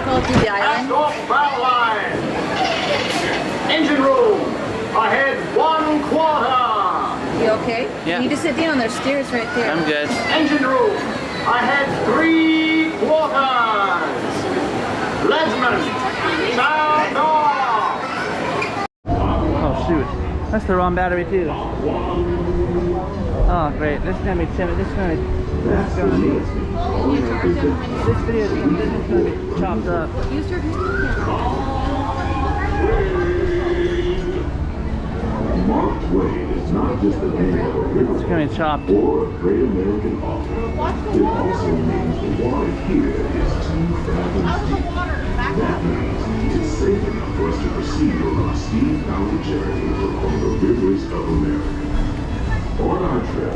circle through the island. Off bow line. Engine room. Ahead 1/4. You okay? Yeah. You need to sit down. There's stairs right there. I'm good. Engine room. Ahead 3/4. Ledsman. Sound off. Oh shoot. That's the wrong battery too. Oh great. This is gonna be timid. This is gonna be this video is gonna be chopped up. Use your video camera. Mark Twain is not just the name of a river It's gonna be chopped. or a great American author. It also means the water here is 2 fathoms deep. That means it's safe enough for us to proceed on our steam-powered journey along the rivers of America. On our trip,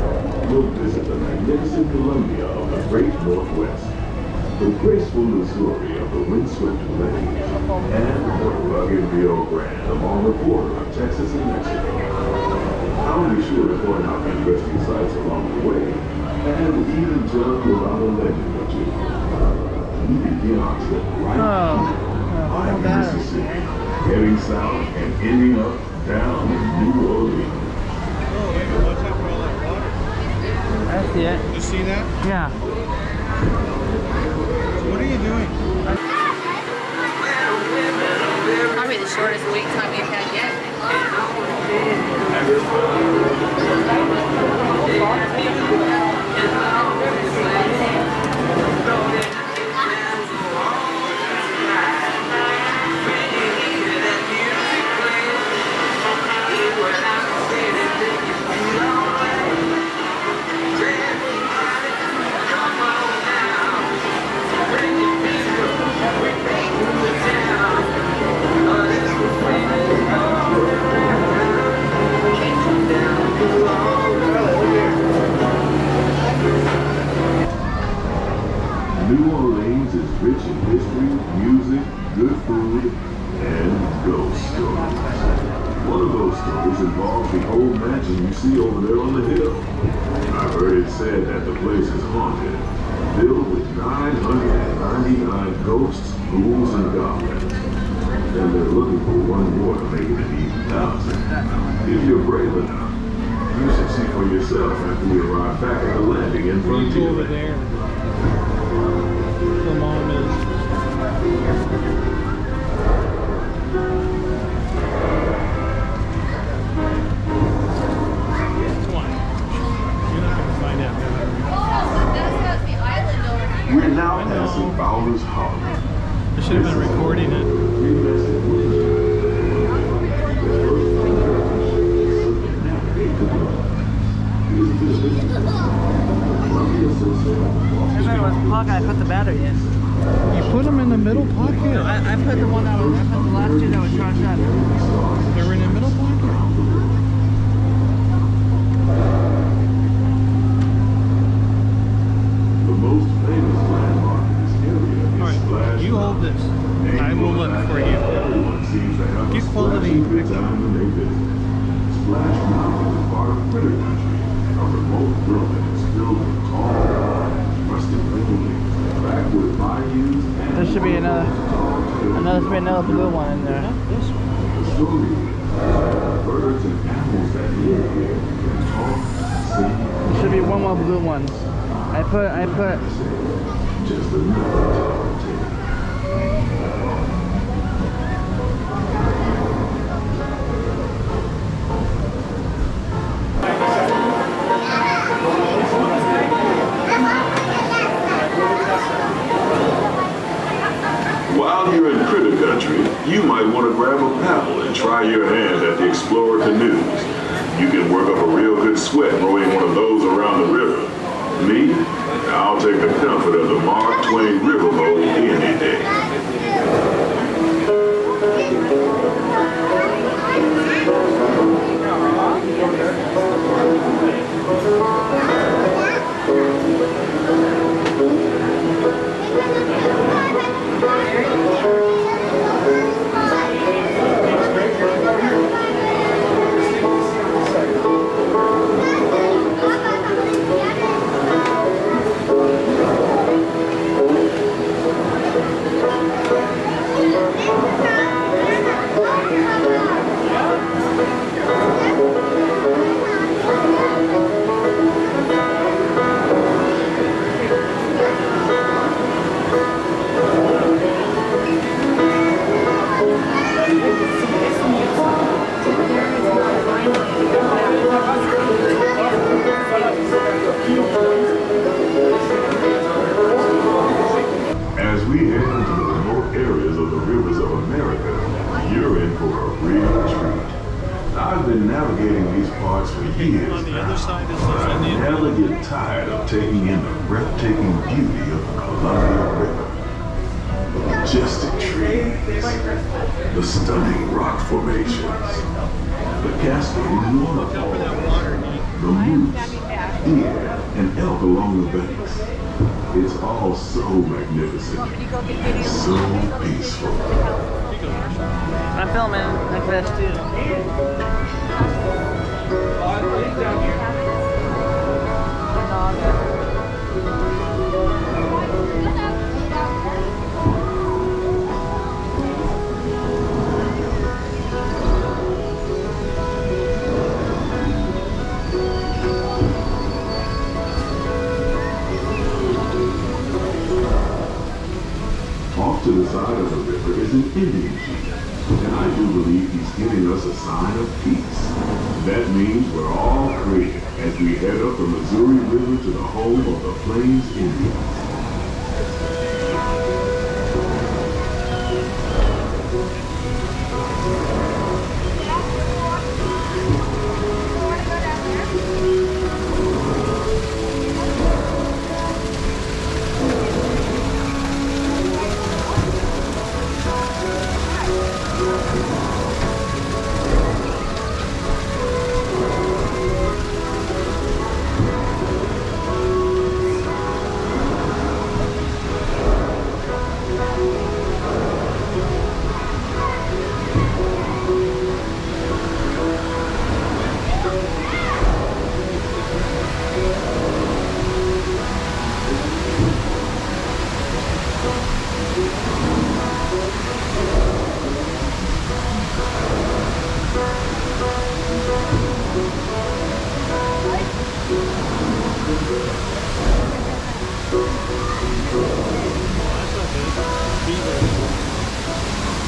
we'll visit the magnificent Columbia of the Great Northwest, the graceful Missouri of the windswept plains, and the rugged Rio Grande along the border of Texas and Mexico. I'll be sure to point out interesting sights along the way, and even tell you about a legend or two. We begin our trip right here on the Mississippi, heading south and ending up down in New Orleans. I see it. You see that? Yeah. What are you doing? Probably the shortest wait time we've had yet. New Orleans is rich in history, music, good food, and ghost stories. One of those stories involves the old mansion you see over there on the hill. I've heard it said that the place is haunted, filled with 999 ghosts, ghouls, and goblins. And they're looking for one more to make it an even thousand. If you're brave enough, you should see for yourself after we arrive back at the landing in Go over Frontierland. there. The mom is. Come on. You're not gonna find out. That's the island over here. We're now passing Fowler's Hollow. I should have been recording it. Remember it was the pocket I put the battery in. You put them in the middle pocket. No, I put the one that was, I put the last two that was charged up. They were in the middle pocket. The most famous landmark in this area is All right, Splash you hold Mountain. this. I will look for you. Everyone seems to have Get a quality splashing good picture. time when they visit. Splash Mountain is part of Critter Country, a remote wilderness filled with tall pines, rustic buildings, backward bayous, and There should be another blue one in there. the story is birds and animals that live here can talk, sing, There should be one more blue one. I put just another tall tale. While you're in Critter Country, you might want to grab a paddle and try your hand at the Explorer canoes. You can work up a real good sweat rowing one of those around the river. Me, I'll take the comfort of the Mark Twain riverboat any day. areas of the rivers of America, you're in for a real treat. I've been navigating these parts for years On the now. other side is I the Indian. never get tired of taking in the breathtaking beauty of the Columbia River. The majestic trees, the stunning rock formations, the cascading waterfalls, the moose, deer, and elk along the banks. It's all so magnificent, so peaceful. I'm filming like this too. Off to the side of the river is an Indian chief, and I do believe he's giving us a sign of peace. That means we're all clear as we head up the Missouri River to the home of the Plains Indians.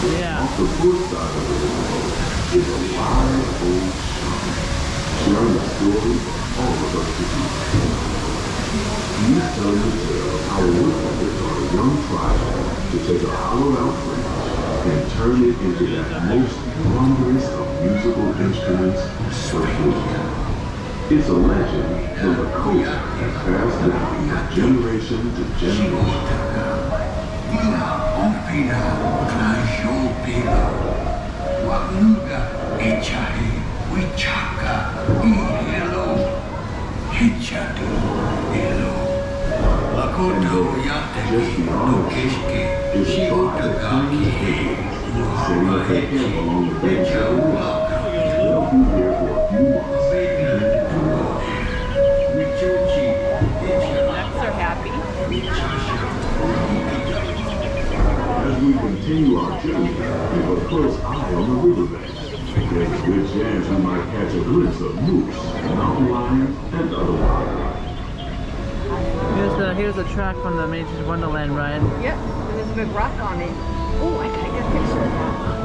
Yeah. Off the foot side of the river is a wide old shaman, sharing a story for all of us to hear. He's telling the tale of how a woodpecker taught a young tribe to take a hollowed out branch and turn it into that most wondrous of musical instruments, the flute. It's a legend from the coast that passed down from generation to generation. Opina, Klajopina, Waluga, Echahi, Wichaka, Ihelo, Hichatu, Elo, Lakoto, Yataki, Nokeshke, Is a tribe of tiny Shiotagaki, Indians setting up their camp along the banks of the river. They'll be here for a few months. Wichochi, Ducks are happy. As we continue our journey, keep a close eye on the riverbank. There's a good chance we might catch a glimpse of moose, mountain lions, and other wildlife. Here's the track from the Nature's Wonderland ride. Yep, and there's a big rock on it. Oh, I gotta get a picture of that.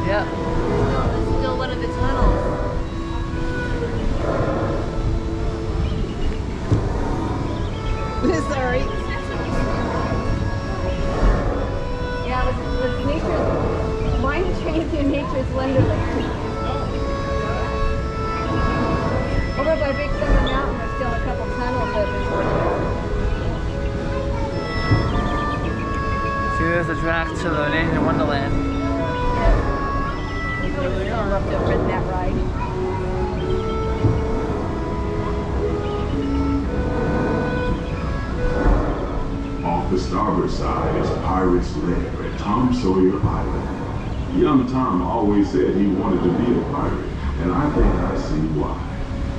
Yep. Still one of the tunnels. Sorry. Yeah, it was nature's mind changed in nature's wonderland. Over by Big Thunder Mountain, there's still a couple tunnels that have been worked out. So here's the track to the Nature's Wonderland. I would still love to have ridden that ride. Off the starboard side is Pirate's Lair at Tom Sawyer Island. Young Tom always said he wanted to be a pirate, and I think I see why.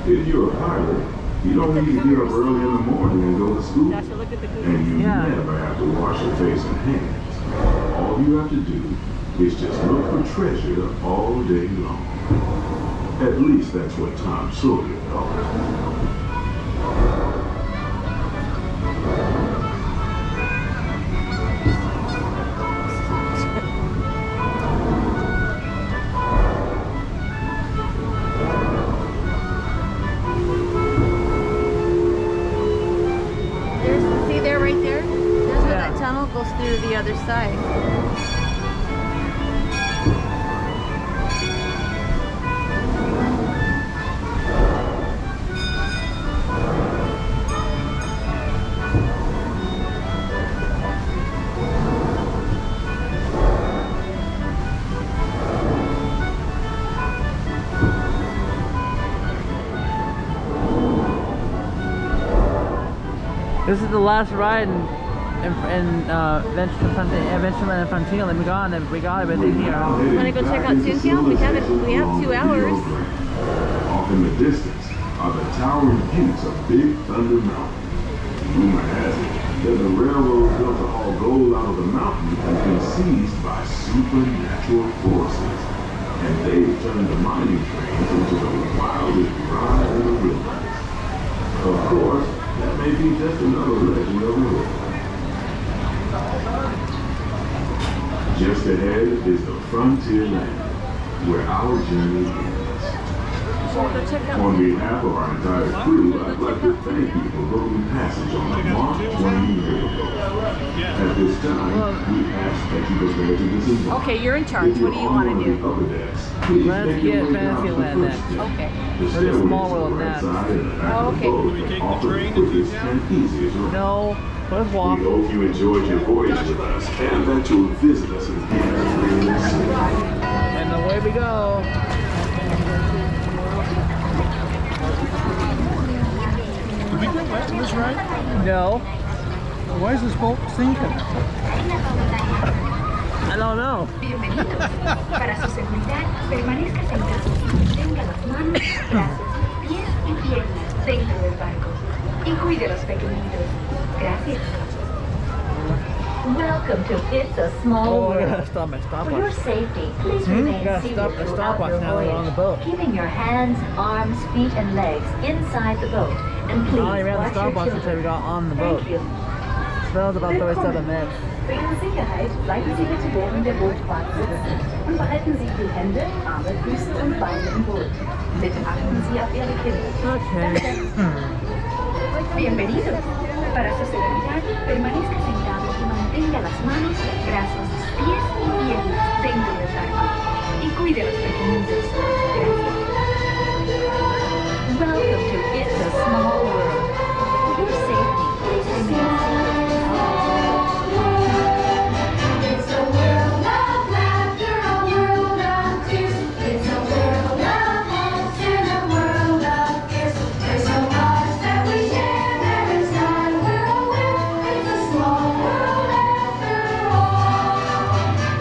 If you're a pirate, you don't need to get up early in the morning and go to school. Gosh, look at the And you Yeah. never have to wash your face and hands. All you have to do is just look for treasure all day long. At least that's what Tom Sawyer thought. outside. This is the last ride in Adventureland and Frontier. Then we got everything here. Want to go check out Toontown? We have 2 hours. Off in the distance are the towering peaks of Big Thunder Mountain. Rumor has it that the railroad built to haul gold out of the mountain has been seized by supernatural forces, and they've turned the mining trains into the wildest ride in the wilderness. Of course, that may be just another legend of the river. Just ahead is the frontier land, where our journey ends. Go check out. On behalf of our entire crew, I'd like to thank you for booking passage on the Mark Twain Riverboat. At this time, we ask that you prepare to disembark. Okay, you're in charge. If What do you want to you're do? on one of the upper decks, please Let's make your get way down to the Fantasyland first next. deck. Okay. The Or the stairways Small to World the right next. side and the back Oh, of okay. the boat Do we take the offer train to quickest Toontown? and easiest route. No, let's walk. We hope you enjoyed your voyage with us and that you'll visit us again really soon. And away we go. Did we get wet in this ride? No, Why is this boat sinking? I don't know. Bienvenidos. Para su seguridad, permanezca sentado y mantenga las manos, brazos, pies y piernas dentro del barco. Y cuide a los pequeñitos. Gracias. Welcome to It's a Small Oh, I World. gotta stop my For your stopwatch. safety, please remain Gotta seated stop the throughout stopwatch your now that we're on the boat. voyage, keeping your hands, arms, feet, and legs inside the boat. And I please only ran the watch your stopwatch until we children. got on the boat. Thank you. That was about 37 minutes. Für Ihre Sicherheit bleiben Sie bitte während der Bootfahrt sitzen und behalten Sie die Hände, Arme, Füße und Beine im Boot. Bitte achten Sie auf Ihre Kinder. Okay. Bienvenidos. Para su seguridad, permanezca sentado y mantenga las manos, brazos, pies y piernas dentro del barco. Y cuide a los pequeñitos. Gracias. Welcome to It's a Small World. For your safety, please remain seated. It's a world of laughter, a world of tears. It's a world of hopes and a world of fears. There's so much that we share, there is none we'll win. It's a small world after all.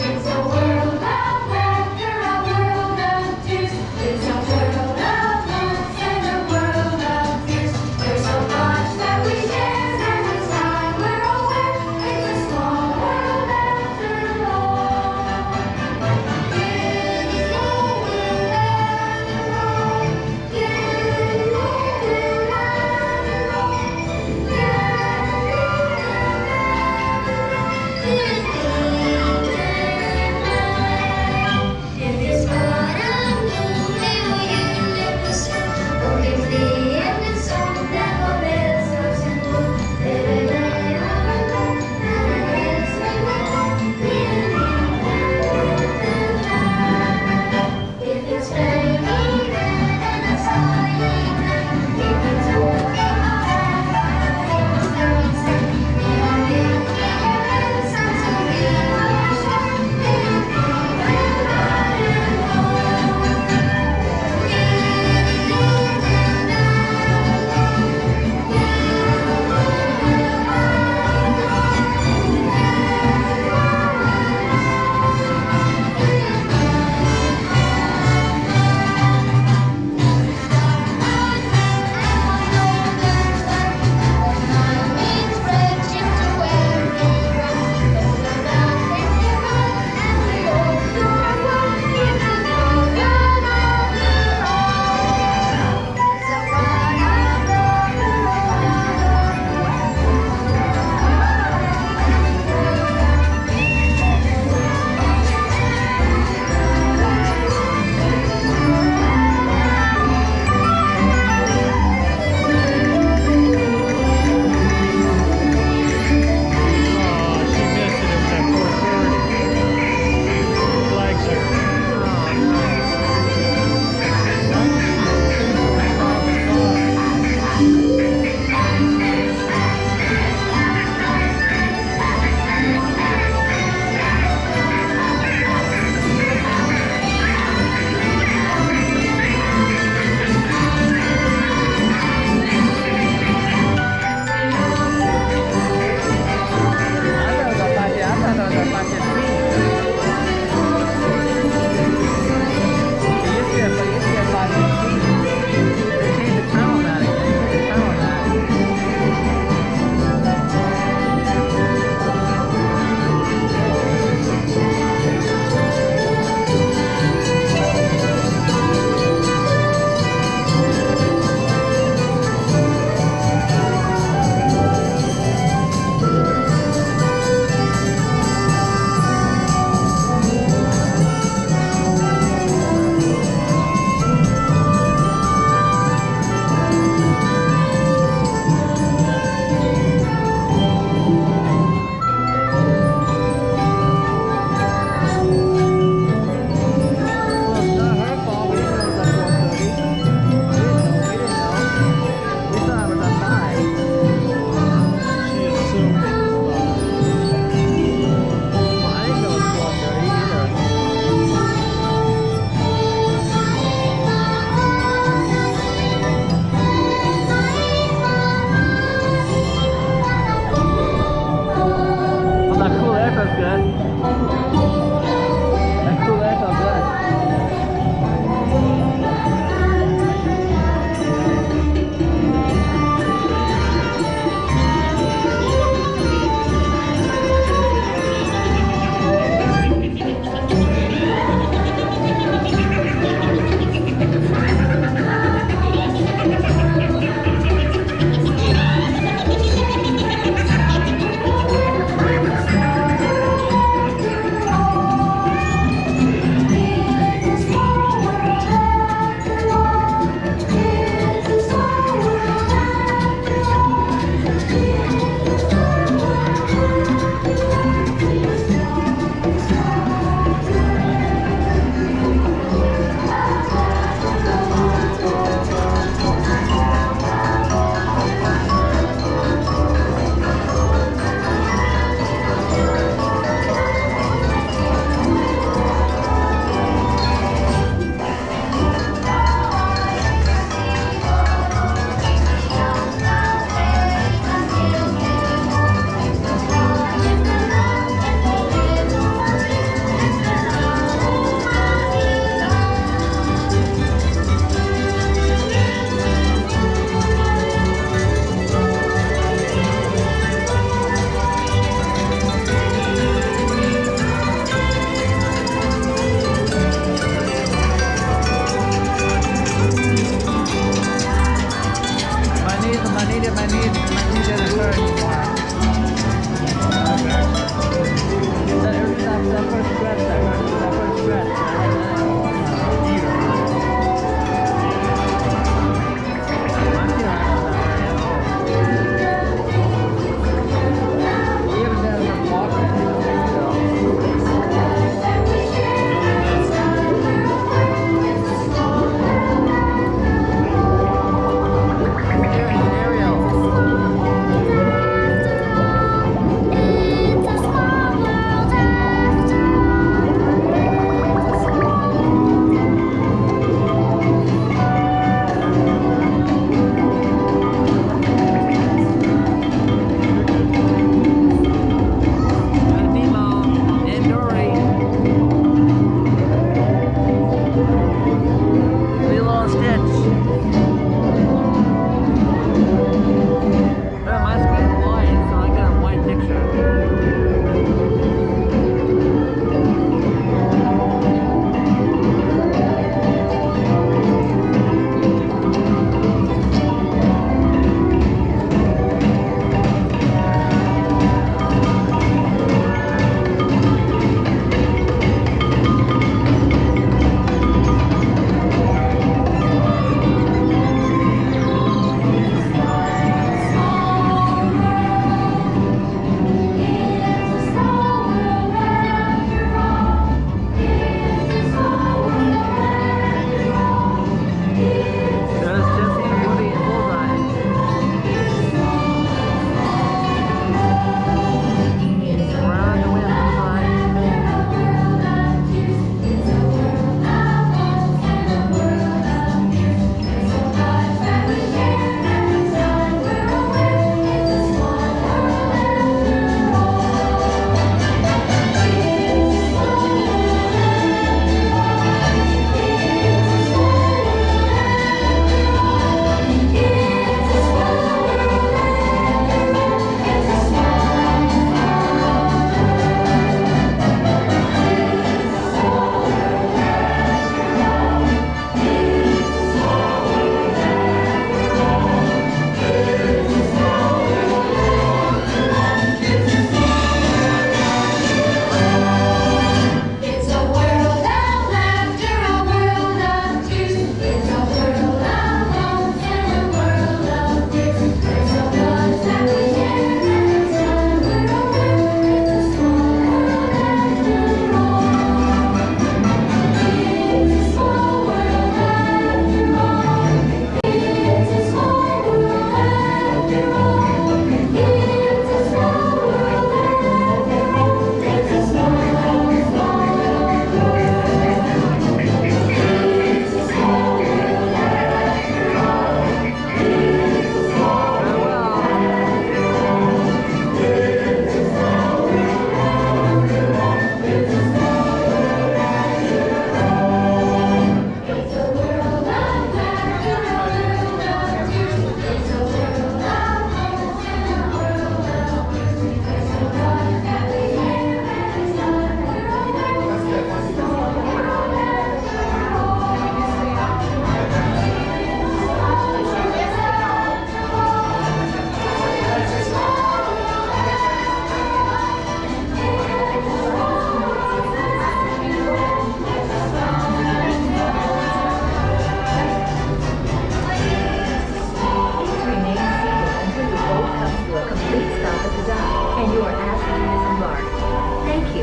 It's a world of laughter, a world of tears.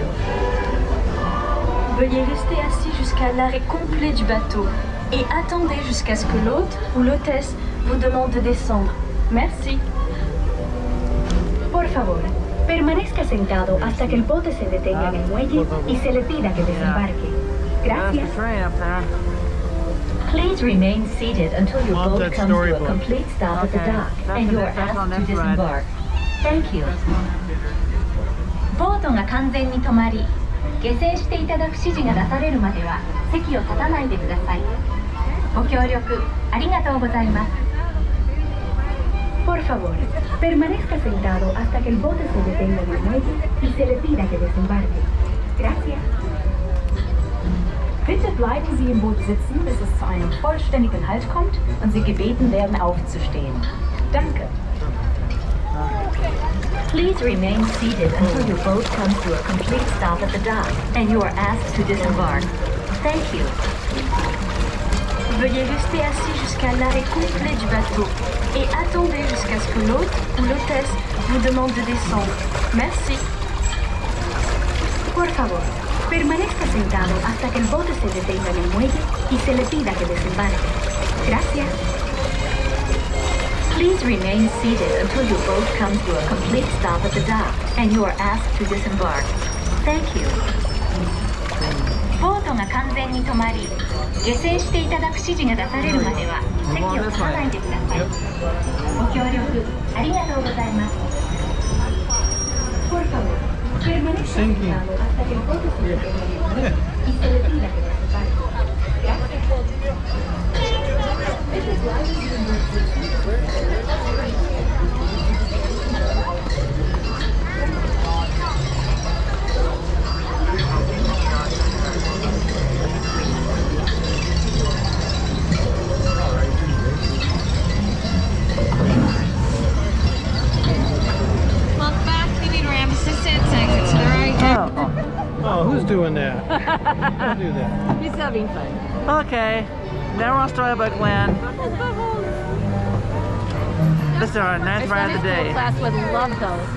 you. Veuillez rester assis jusqu'à l'arrêt complet du bateau et attendez jusqu'à ce que l'hôte ou l'hôtesse vous demande de descendre. Merci. Por favor, permanezca sentado hasta que el bote se detenga en el muelle y se le pida que desembarque. Gracias. train up there. Please remain seated until your Want boat that comes to a storybook. complete stop at the Okay. dock That's and the you are next- that's on asked to this ride. disembark. Thank you. ボートが完全に止まり、下船していただく指示が出されるまでは席を立たないでください。ご協力ありがとうございます。Por favor, permanezca sentado hasta que el bote se detenga en el muelle y se le pida que desembarque. Gracias. Bitte bleiben Sie im Boot sitzen, bis es zu einem vollständigen Halt kommt und Sie gebeten werden aufzustehen. Danke. Please remain seated until your boat comes to a complete stop at the dock and you are asked to disembark. Thank you. Veuillez rester assis jusqu'à l'arrêt complet du bateau et attendez jusqu'à ce que l'hôte ou l'hôtesse vous demande de descendre. Merci. Por favor, permanezca sentado hasta que el bote se detenga en el muelle y se le pida que desembarque. Gracias. Please remain seated until your boat comes to a complete stop at the dock and you are asked to disembark. Thank you. ボートが完全に止まり、下船していただく指示が出されるまでは席を立たないでください。ご協力ありがとうございます。Por favor, permanezca sentado hasta que el bote se detenga en el muelle y se le pida que desembarque. Gracias. This is why we Welcome back. We need ramp assistance. Exit to the right. Oh, who's doing that? Don't do that. He's having fun. Okay, now we're on Storybook Land. This is our ninth ride of the day. Class would love those.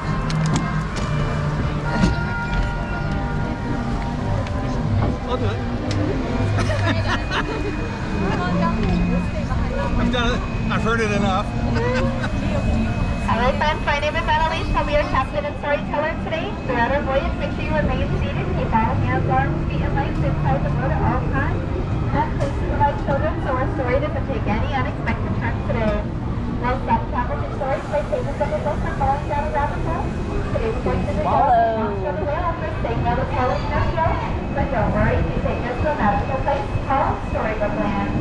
I'll do it. I've done it. I've heard it enough. Hello friends, my name is Annalise. I'll be your captain and storyteller today. Throughout our voyage, make sure you remain seated, keep all hands, arms, feet, and legs inside the boat at all times. And please provide children so our story doesn't take any unexpected turns today. We'll stop and count with your stories by taking some of us and falling down a rabbit hole. Today's question is monster of the whale after staying out of following our show. But don't worry, we take us to a magical place called Storybook Land.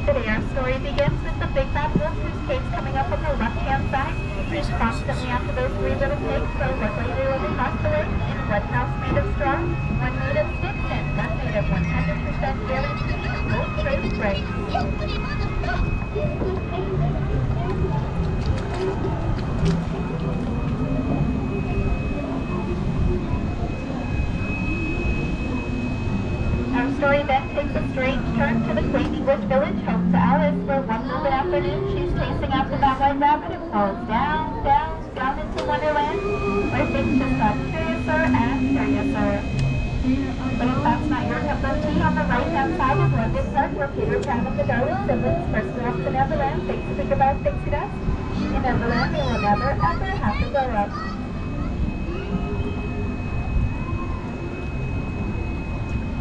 Today our story begins with the big bad wolf whose cave's coming up on the left-hand side. He's constantly after those three little pigs, so luckily they live across the lake in one house made of straw, one made of sticks, and one made of 100% guaranteed gold trade bricks. Our story then takes a strange turn to the quaint English village home to Alice, where one moonlit afternoon she's chasing after that white rabbit and falls down, down, down into Wonderland, where things just got curiouser and curiouser. But if that's not your cup of tea, on the right-hand side is London Park, where Peter Pan and the Darling siblings first go off to Neverland, thanks to Think About Pixie Dust. In Neverland, they will never, ever have to grow up.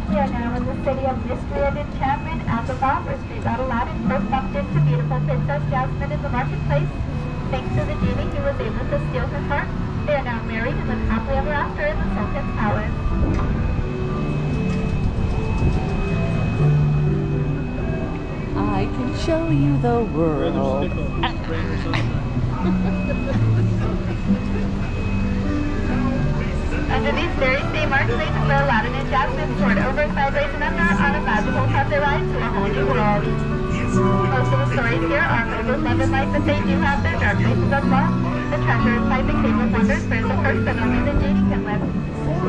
We are now in the city of mystery and enchantment at the Barbara Street that Aladdin first bumped into beautiful Princess Jasmine in the marketplace. Thanks to the genie, he was able to steal her heart. They are now married and live happily ever after in the Sultan's palace. I can show you the world. Under these very same archways is where Aladdin and Jasmine soared over, sideways, and under on a magical carpet ride to a whole new world. Most of the stories here are filled with love and life, but they do have their dark places as well. The treasure inside the Cave of Wonders bears a curse that only the Genie can lift.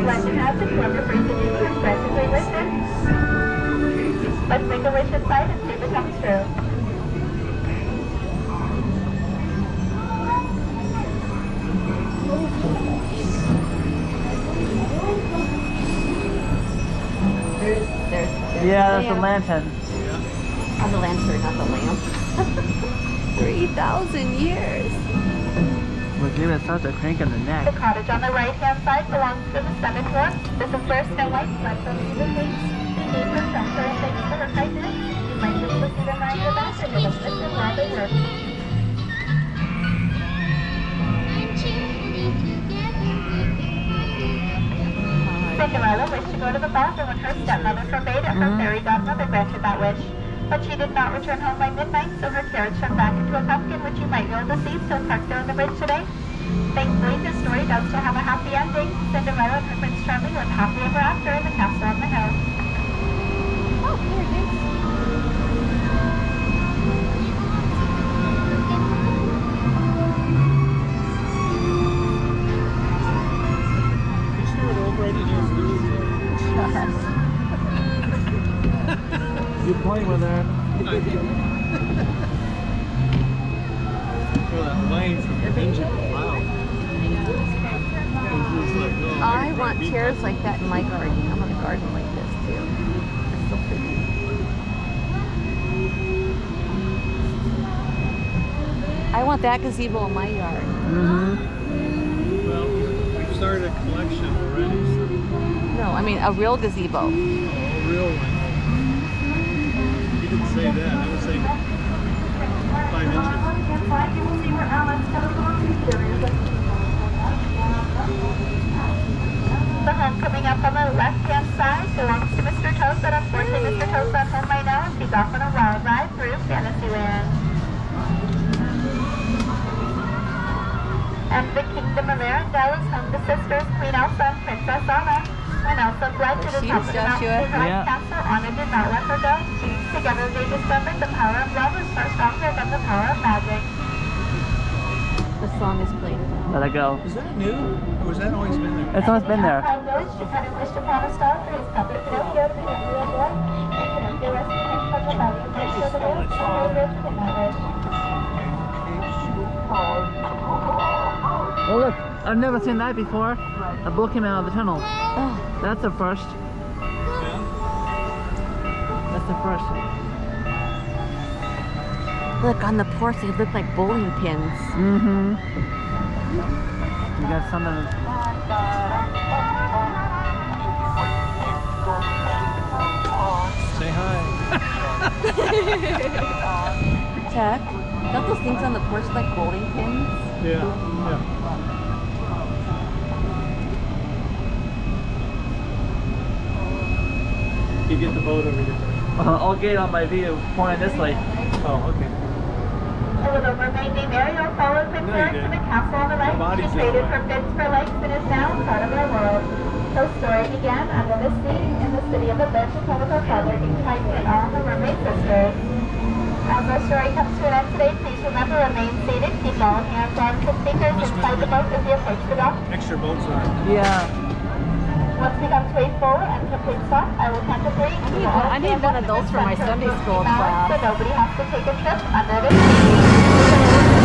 Legend has it whoever frees the Genie is frantically lifted. Let's make a wish inside and see if it comes true. There's Yeah, that's the lantern. Oh, the lantern, not the lamp. 3,000 years. We're giving it such a crank in the The neck. cottage on the right-hand side belongs to the Seven Dwarfs. This is where Snow White fled from the Fates. They gave her shelter and thanks to her kindness. You might be able to see them lying in the back and you'll listen to where they were. Cinderella wished to go to the bathroom when her stepmother forbade it. Her fairy godmother granted that wish. But she did not return home by midnight, so her carriage turned back into a pumpkin, which you might be able to see still parked there on the bridge today. Thankfully, this story does still have a happy ending. Cinderella and her Prince Charming lived happily ever after in the castle on the hill. Oh, here it is. You started already here. You playing with her? Oh, that line from your engine. Wow. It was like, oh, I want chairs like that in my garden. I want a garden like this too. It's so pretty. I want that gazebo in my yard. Mm-hmm. well, we've started a collection already, so No, I mean a real gazebo. a real one. You didn't say that. I was saying 5 inches. The home coming up on the left-hand side belongs to Mr. Toad, but unfortunately Mr. Toad's not home right now. He's off on a wild ride through Fantasyland. And the Kingdom of Arendelle is home to sisters Queen Elsa and Princess Anna. When Elsa fled to the She top was of the mountain Joshua. to High Yeah. Castle, Anna did not let her go. Together they discovered the power of love is far stronger than the power of magic. The song is played. Let it go. Is that new? Or has that always been there? It's always been there. Time village, Geppetto wished upon a star for his puppet Pinocchio to be the real boy. And Pinocchio rescued him from the valley and placed the village, and they lived in that village. Oh look, I've never seen that before. A bull came out of the tunnel. Oh, That's a first. That's the first. look, on the porch they look like bowling pins. Mm-hmm. You got something. Say hi. Chuck, don't those things on the porch look like bowling pins? Yeah, yeah. You get the boat over here. I'll get on my view pointing this way. Oh, okay. A little mermaid named Ariel followed Prince No, you Eric to the didn't. castle on the right. body's She the other traded way. from goods for likes and is now part of our world. The story began under the sea in the city of the Bridge until her father came fighting it all the mermaid sisters. As our story comes to an end today, please remember remain seated, keep all hands, arms, and fingers inside the boat as you approach the dock. Extra boats are. Yeah. Once we come to a full and complete stop, I will count to 3. and we will all I need stand one up of those in for my center Sunday of school the balance class. So nobody has to take a trip under the sea.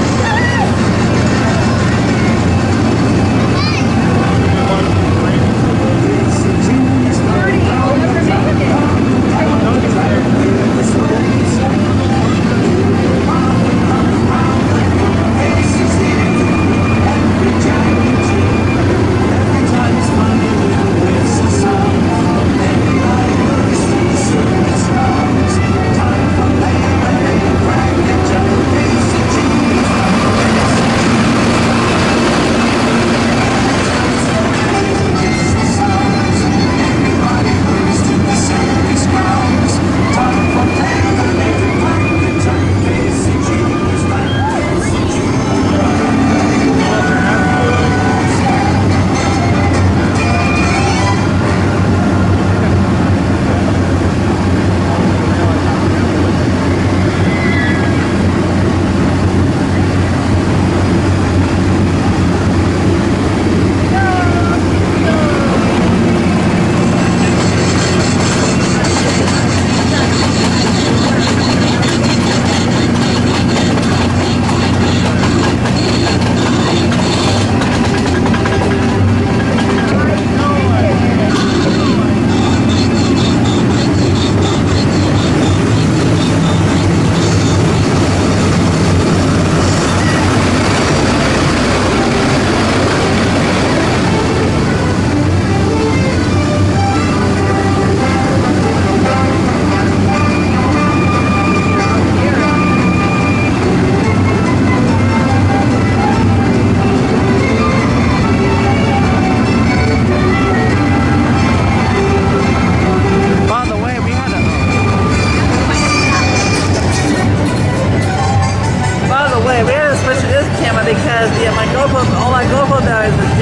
Time for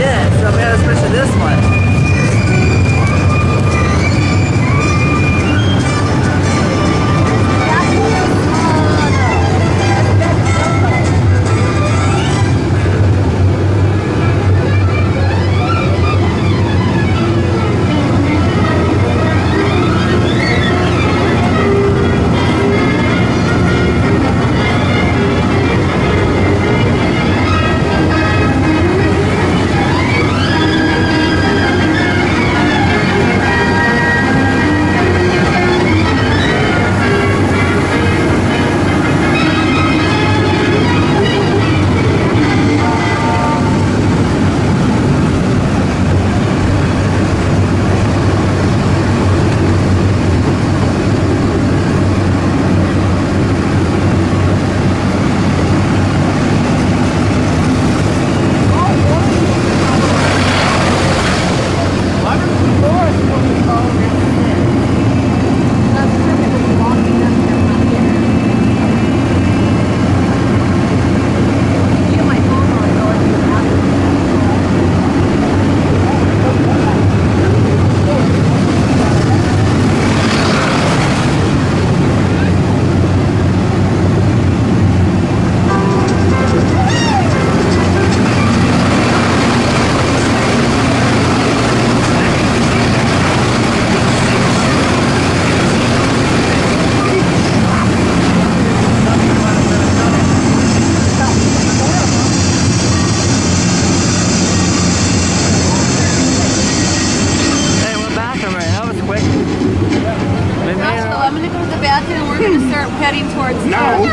it, so we gotta switch to this one. I'm gonna go to the bathroom and we're gonna start heading towards. No.